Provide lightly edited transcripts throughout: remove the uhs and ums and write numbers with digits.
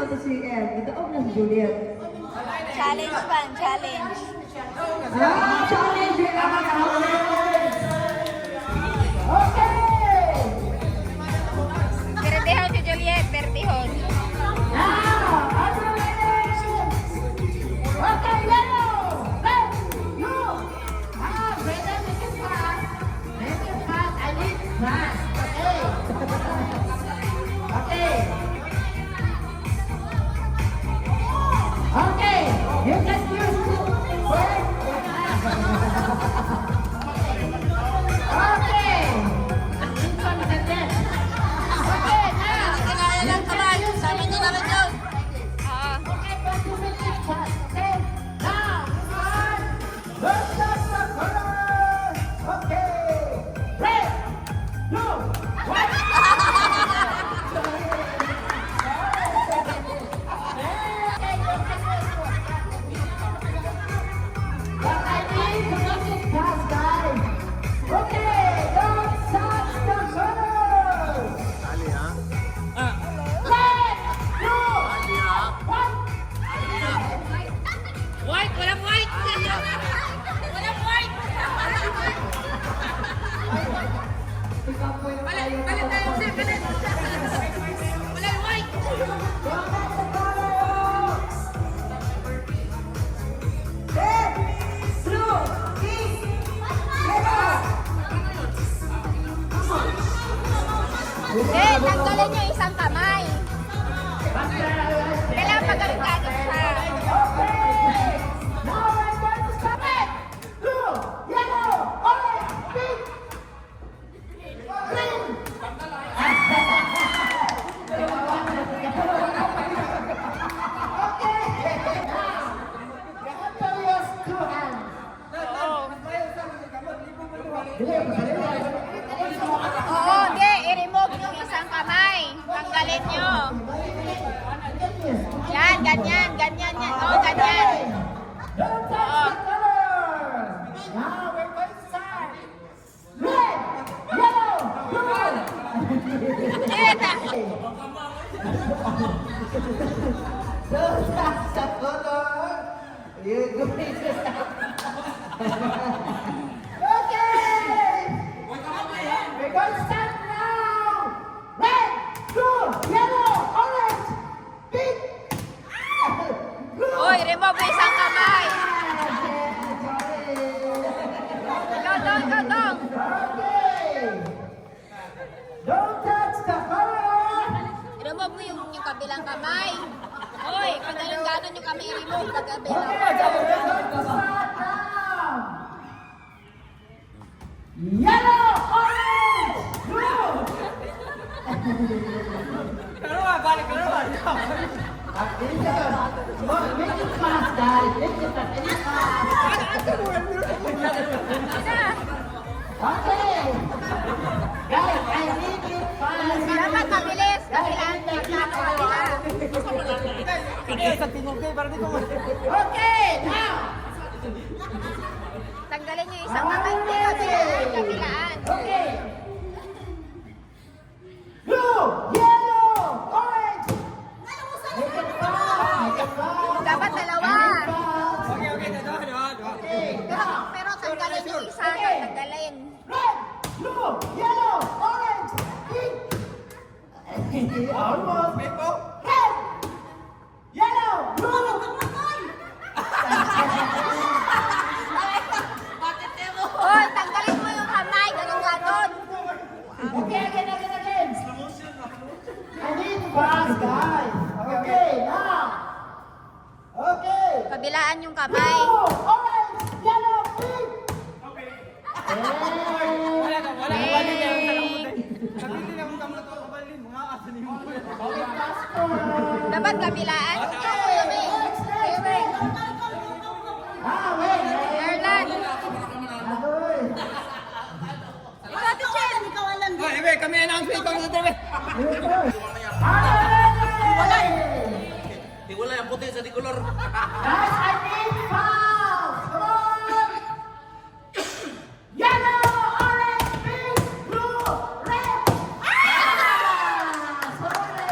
to si El. Itaog ng Juliet. Challenge pan, challenge. Challenge! Okay! Bertihon si Juliet, bertihon. Okay, yellow! Red! Blue! Brenda, make it fast. Make it fast. I need fast. Okay. Okay. Okay. You can use word. Okay. This one is the best. Okay, now. Kaya lang kamay, sama niyo naman yun. Okay, for 2 minutes. Okay. Now, one. Let's start the color. Okay. Red. Blue. White. But I need to make it fast, guys. Okay, don't touch the colors. Red. Blue. White. White, walang white. Walang white. Balit tayo, sir, balit. Walang white. Red, blue, pink, yellow. Eh, tanggalin niyo isang kamay. Kailangan pagalitan siya. Okay. Now I'm going to start it. Blue, yellow, orange, pink, green. Okay. Now, you have to use 2 hands. Oo, hindi. I-remove yung isang kamay. Tanggalin niyo. Yan, ganyan. Ganyan yan. Oo, ganyan. Don't touch the color. Now we're going to start. Red, yellow, blue. Eh, Don't touch the color. You're going to start. Okay. We're going to start now. Red, blue, yellow, orange, pink, blue. Uy, remove mo isang kamay. Go, dong, go, dong. Okay. Don't touch the color. I-remove mo yung kabilang kamay. Uy, pag ganon yung kamay, i-remove. Pagkabilang. Okay, we're going to start now. Yellow, orange, blue. Make it fast, guys. Make it fast. Make it fast. Okay. Guys, I need it fast. Dapat mabilis. Kabilang. Okay, now. Tanggalin niyo isang kamay. Hindi, kabilaan. Kabilaan. Okay. Blue, yellow, orange. Make it fast. Make it fast. Dapat dalawa. Okay, now. Pero tanggalin yung isa. Tanggalin. Red, blue, yellow, orange, pink. Almost. Red, yellow, blue. Uy, tanggalin mo yung kamay. Ganon-ganon. Okay, again. I need fast, guys. Okay, now. Okay. Kabilaan yung kamay. Blue, orange, yellow, pink. Dapat kabilaan. Wait. Erlan. Agoy. Ate Chen. Kami announcement kami sa TV. Di wala yung puti sa di color. Guys, I need fast. Come on. Yellow, orange, pink, blue, red. Sorry.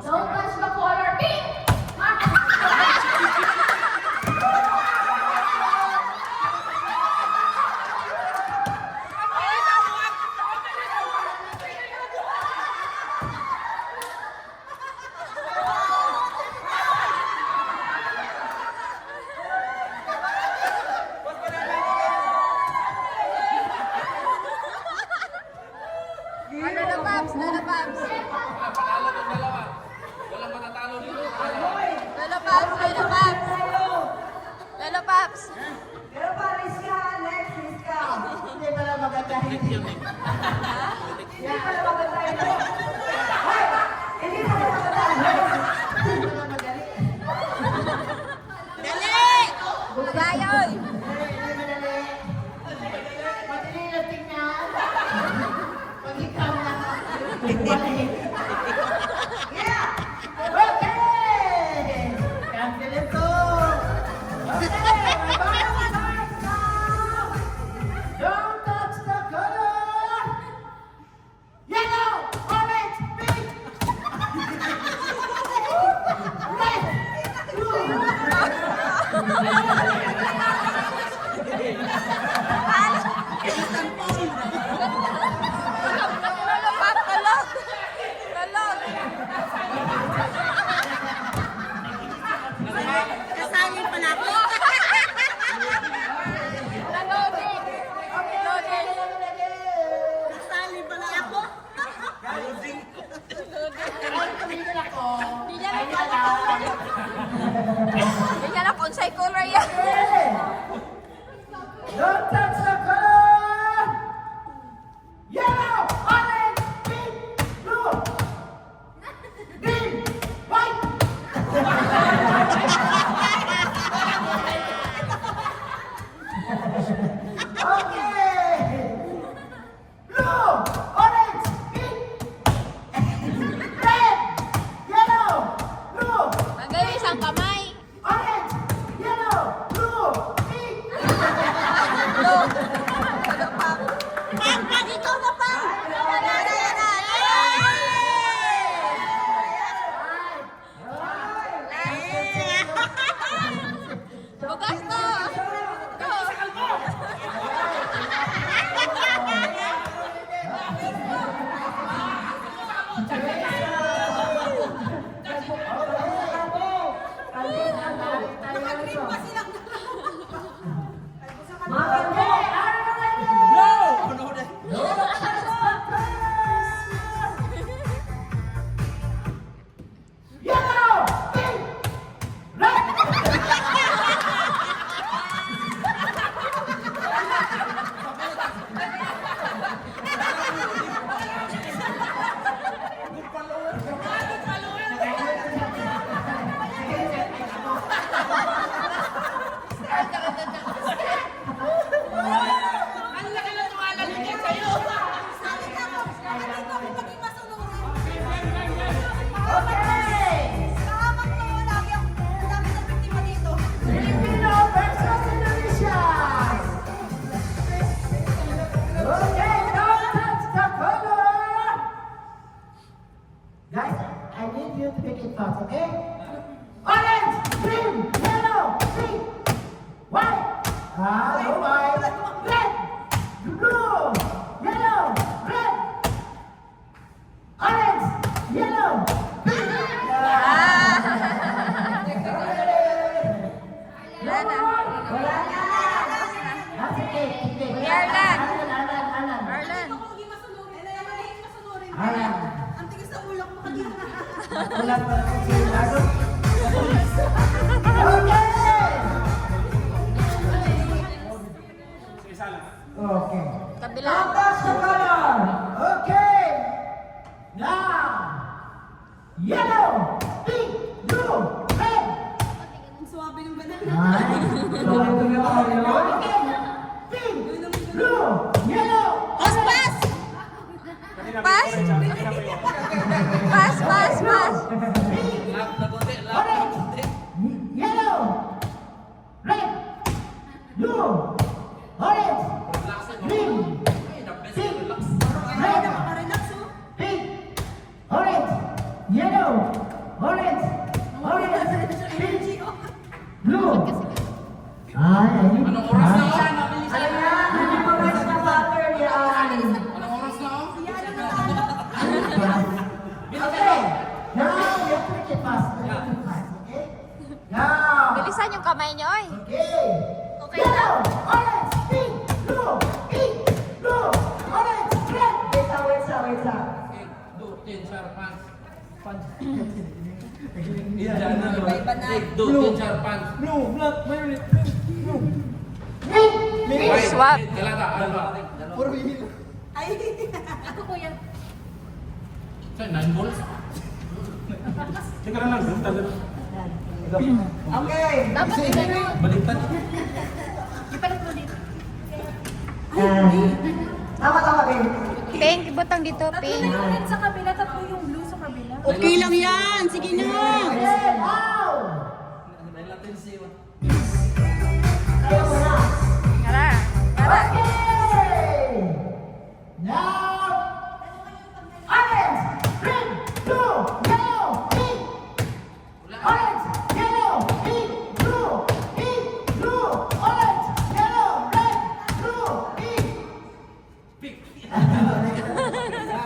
Don't touch the color pink. Lolo Paps, Lolo Paps. Panalo ng dalawa. Walang matatalo dito. Lolo Paps, Lolo Paps. Lolo Paps. Pero paris ka, Alex, please ka. Hindi pala maganda hindi. Hindi pala maganda ito. Hoy! Hindi pala maganda. Hindi pala magaling. Dali! Magayoy! Hindi madali. Madali na tingnan. Pag ikaw na. Balik. Yeah! Okay! Cancel ito. Okay, bye-bye now. Don't touch the color. Yellow, orange, pink. Red, blue. Lolo Paps, talog! Talog! Kasali pala ako. Talogin! Talogin! Kasali pala ako. Ay, tumigil ako. Hindi niya alam. Hindi niya alam kung sa'y color yan. Don't touch the color. Yellow, orange, pink, blue. Green, white. Okay. Blue, orange, pink. Red, yellow, blue. Magayoy isang kamay. Orange, yellow, blue, pink. Lolo Paps. Pag ikaw na pa. Bukas to! Yellow, pink, red. Okay. Filipino versus Indonesia. Okay, don't touch the color. Guys, I need you to pick it fast, okay? Orange, green, yellow, pink, white. No white. Red, blue, yellow, red. Orange, yellow, pink. Wala na. Wala na. That's okay. Arlan. Arlan. Arlan. Arlan. Ang tigas na ulo ko kanina. Wala pa rin si Arlan. Okay. Kabila. Tapos the color. Okay. Now. Yellow, pink, blue, red. Ang swabe ng banana. Ay, okay. Pink, blue, yellow, Pas, pas! Pas! Pas, pas, pas! pink, Lap na konti. Lap na orange, konti. yellow, red, blue, orange, green, pink, red, Relax, oh. pink, orange, yellow, orange, pink, blue. Ay, ayun. Anong oras na? Ah. Ano yan? Hindi mo guys na pattern yan. Anong oras na? Okay. Now, you have to make it fast. Okay? Now. Bilisan yung kamay niyo, oy. Okay. Yellow, orange, pink, blue, pink, blue, orange, red. Wait lang. Do, tin, char, pants. Pink, White, Swap. Dalata, ano ba? Ako po yan. Saan, 9 balls? Okay. Dapat Baliktad. Tama, Ben. pink, butang dito, pink. Sa kabila, tatlo yung blue sa kabila. Okay lang yan. Sige na. okay, now. Ayaw mo na. Tara, tara. Okay. Now, orange, green, blue, yellow, pink. Orange, yellow, pink, blue, orange, yellow, red, blue, pink.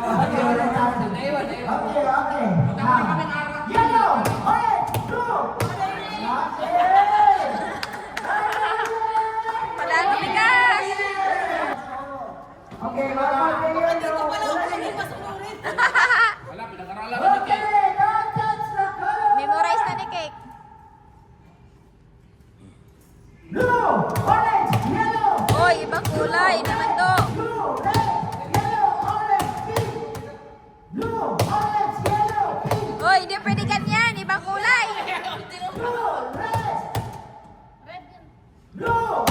Okay, wala tayo. Okay. Now, yellow, orange, blue. Okay. Wala na bigas. Okay, mga player. Wala, pinag-aralan ka ni Okay, Kate. now touch the color. Memorize na ni Cake. Blue, orange, yellow, Oy, ibang kulay naman to. blue, red, yellow, orange, pink. Blue, orange, yellow, pink. Oy, hindi pwede ganyan. Ibang kulay. Blue, red. Blue,